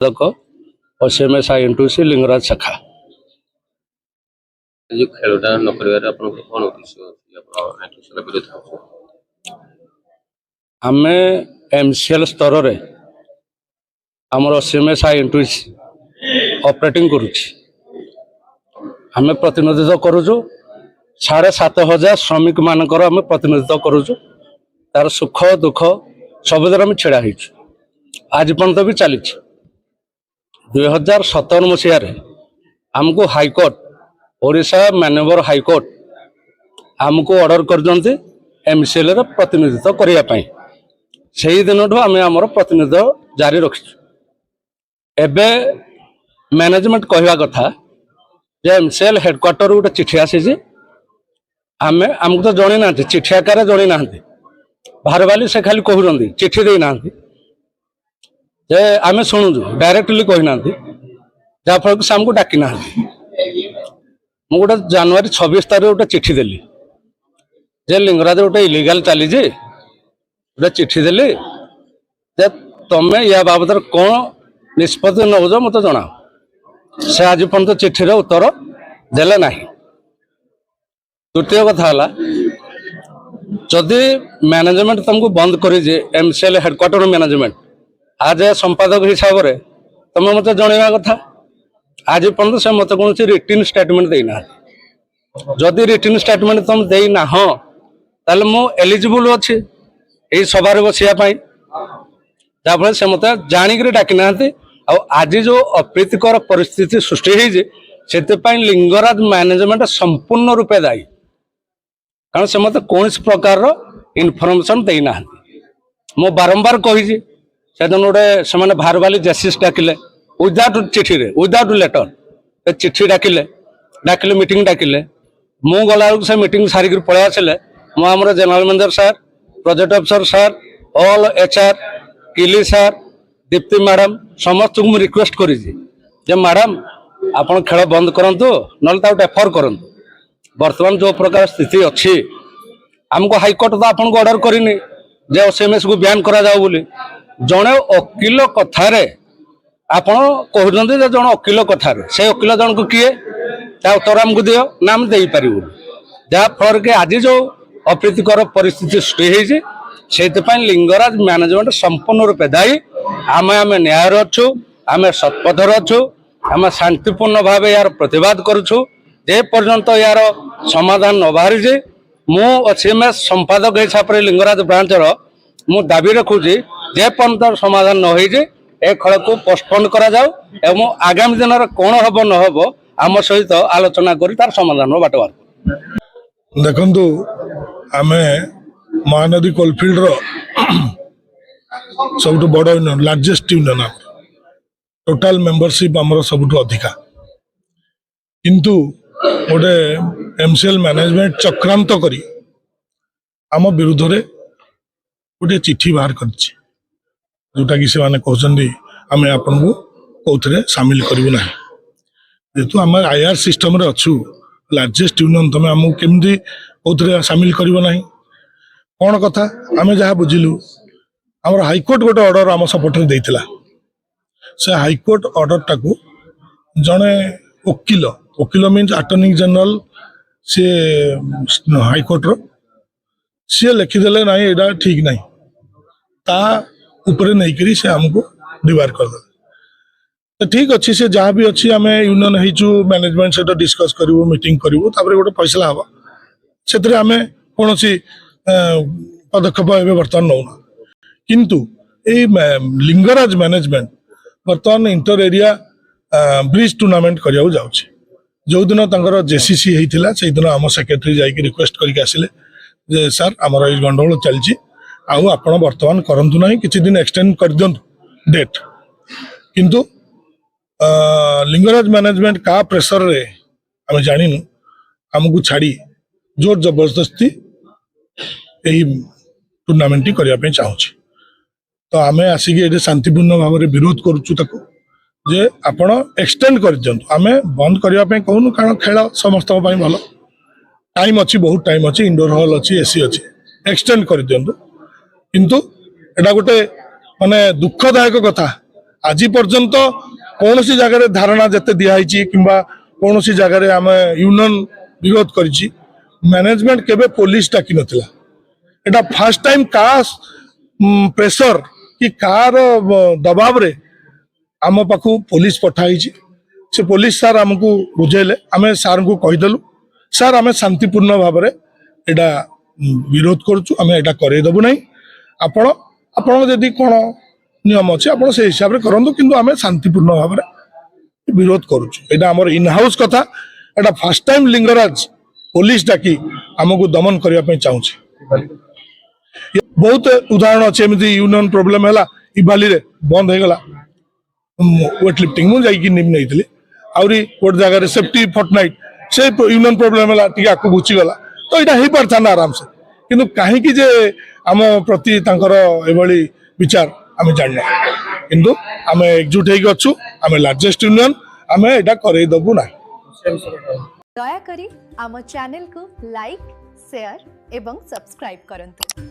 और से में साइंटूसी लिंगराज शाखा जो खेलटा न करिवार आपन कोन उद्देश्य अछि आपन एंट्रेंस विरोध आमे एमसीएल स्तर रे हमर सीएमए साइंटूस ऑपरेटिंग करूछि आमे प्रतिनिधित्व करूछु 7,500 श्रमिक मानकर आमे प्रतिनिधित्व करूछु तार सुख दुख सबुदर आमे छेड़ा हिछु आज पर्यंत भी चली 2017 मसीह आमको हाईकोर्ट ओडिशा माननीय हाईकोर्ट आमको ऑर्डर कर एमसीएल प्रतिनिधित्व करने से ही दिन आम आमर प्रतिनिधित्व जारी रखी एबे मैनेजमेंट कहवा कथा जे एमसीएल हेडक्वार्टर गोटे चिठी आसी आम आमको तो जन ना चिठी आकार जन ना बाहर वाली से खाली कहते चिठी देना जे आम शुणुचु डायरेक्टली कहना जहाँफल कि आमको डाकी ना मु गोटे जनवरी 26 तारीख गोटे चिठी देली जे लिंगराज गोटे इलिगाल चली गोटे चिठी देली जे तमें या बाबद कौन निष्पत्ति नौज मत जना से आज पर्यंत चिठीर उत्तर देले ना। द्वितीय कथा जदि मैनेजमेंट तुमको बंद कर एमसीएल हेडक्वार्टर मैनेजमेंट आज संपादक हिसाब से तुम मत जनवा कथा आज पर्यटन से मत कौन रिटर्न स्टेटमेंट देना जदि रिटर्न स्टेटमेंट तुम देना ताल मु एलिजिबल अच्छी यही सभार बसापी जहाँफल से मत जाणिक डाकी ना आज जो अप्रीतिकर परिस्थिति सृष्टि से लिंगराज मैनेजमेंट संपूर्ण रूपे दायी कारण से मत कौन प्रकार इनफर्मेशन देना मु बारंबार कही से गोटे से बाहर वाली जस्टिस डाकिले विदाउट चिठी विदाउट लेटर चिठी डाकिले मीटिंग डाकिले मु गला से मीटिंग सारिक पलि आसिले मुझे जनरल मैनेजर सार प्रोजेक्ट अफिसर सार ऑल एचआर किली सार दीप्ति मैडम समस्त को रिक्वेस्ट कर मैडम आपन खेल बंद करूँ ना डेफर करूँ बर्तमान जो प्रकार स्थिति अच्छी आमको हाईकोर्ट तो आपको ऑर्डर करनी जे ओसीएमएस को बैन करा जाओ बोली जड़े वकिल कथार आपण कहते जन वकिल कथार से वकिल जन को किए उत्तर आमको दियो ना आम दे पारू जहाँफल कि आज जो अप्रीतिकर परिस्थिति सृष्टि से लिंगराज मैनेजमेंट संपूर्ण रूपे दायी आम न्याय अच्छु आम सत्पथर अच्छु आम शांतिपूर्ण भाव यार प्रतिवाद करुछु जे पर्यंत यार समाधान न बाहरी मु सीएमएस संपादक हिसाब से लिंगराज ब्रांचर मु दाबी रखुची जे पर्यंत समाधान न हो ए खेल को पोस्टपोन करा जाओ एवं आगामी दिन में कौन हम न हम आम सहित आलोचना कर तार समाधान बाटवार देखु आम महानदी कोलफिल्ड सब बड़ union largest union total membership आमर सब अधिका किंतु गोटे एमसीएल मैनेजमेंट चक्रांत करी आम विरुद्ध रे गोटे चिठी बाहर कर जोटा कि से कहते आम आपन को कौन सामिल करूँ ना जेहेतु आम आईआर सिस्टम रे अच्छु लार्जेस्ट यूनियन तुम आमको केमती कौन सामिल करना कौन कथा आम जहाँ बुझिलु आम हाईकोर्ट गोटे ऑर्डर आम सपोर्ट देइतिला से हाईकोर्ट ऑर्डर टाकू जड़े वकिल वकिल मीन्स अटर्नी जनरल सी हाईकोर्ट सी लिखिदे ना यहाँ ठीक ना ता उपरे नहीं करी से हमको डिवार कर तो ठीक अच्छी से जहाँ भी अच्छी आम यूनियन होइचु मैनेजमेंट सहित डिस्कस करूँ मीटिंग करूँ गोटे फैसला हम से आम कौन पदक्षेप ए बर्तमान नौना किंतु ये लिंगराज मैनेजमेंट बर्तमान इंटर एरिया ब्रिज टूर्नामेंट करने जाऊँगी जो दिन तंकर जेसीसी होता से दिन आम सेक्रेटरी जाकि रिक्वेस्ट करके आसिले जे सर आमर ये गंडगोल चलती आउ आपण बर्तमान करंतु नहीं किसी दिन एक्सटेंड कर दिंतु डेट किंतु लिंगराज मैनेजमेंट का प्रेशर रे आम जानिनु आमको छाड़ी जोर जबरदस्ती यही टूर्नामेंट करने चाहूँगी तो आम आसिक ये शांतिपूर्ण भाव में विरोध करुचु जे आपण एक्सटेंड कर दिंतु आम बंद करने कहूँ कारण खेल समस्त भल टाइम अच्छी बहुत टाइम अच्छी इंडोर हॉल अच्छी एसी अच्छी एक्सटेंड कर दिंतु किंतु एटा गोटे माने दुखदायक कथा आज पर्यंत कौन सी जगह धारणा जिते दिखाई कि कौन सी जगह आम यूनियन विरोध कर मैनेजमेंट केबे पुलिस डाकी नथिला एटा फर्स्ट टाइम का प्रेशर कि कार दबाव रे आम पाखु पुलिस पठाई से पुलिस सार आमको बुझेले आम सार को कहीदेलु सार आम शांतिपूर्ण भाव में एटा विरोध करुचु आम एटा करदेबू ना आपण आपण जदि कौन नियम अच्छे आप से हिसाब से करूँ कि आम शांतिपूर्ण भाव में विरोध करुचु एटा आमर इन हाउस कथा एटा फर्स्ट टाइम लिंगराज पुलिस डाकी आमको दमन करने चाहूँगी बहुत उदाहरण अच्छे एमती यूनियन प्रोब्लेम है इबाली रे बंद हो गला वेट लिफ्टिंग मुझे नहीं आहरी गोटे जगह सेफ्टी फर्टनाइट से यूनियन प्रोब्लेम है आगे घुचीगला तो यहाँ हो पार था आराम से किंतु कहीं जे आम प्रति एभली विचार आम जानना किंतु आम एकजुट होचु आम लार्जेस्ट यूनियन आम यहाँ करदेबू ना दयाकरी आम चैनल को लाइक शेयर एवं सब्सक्राइब करंतु।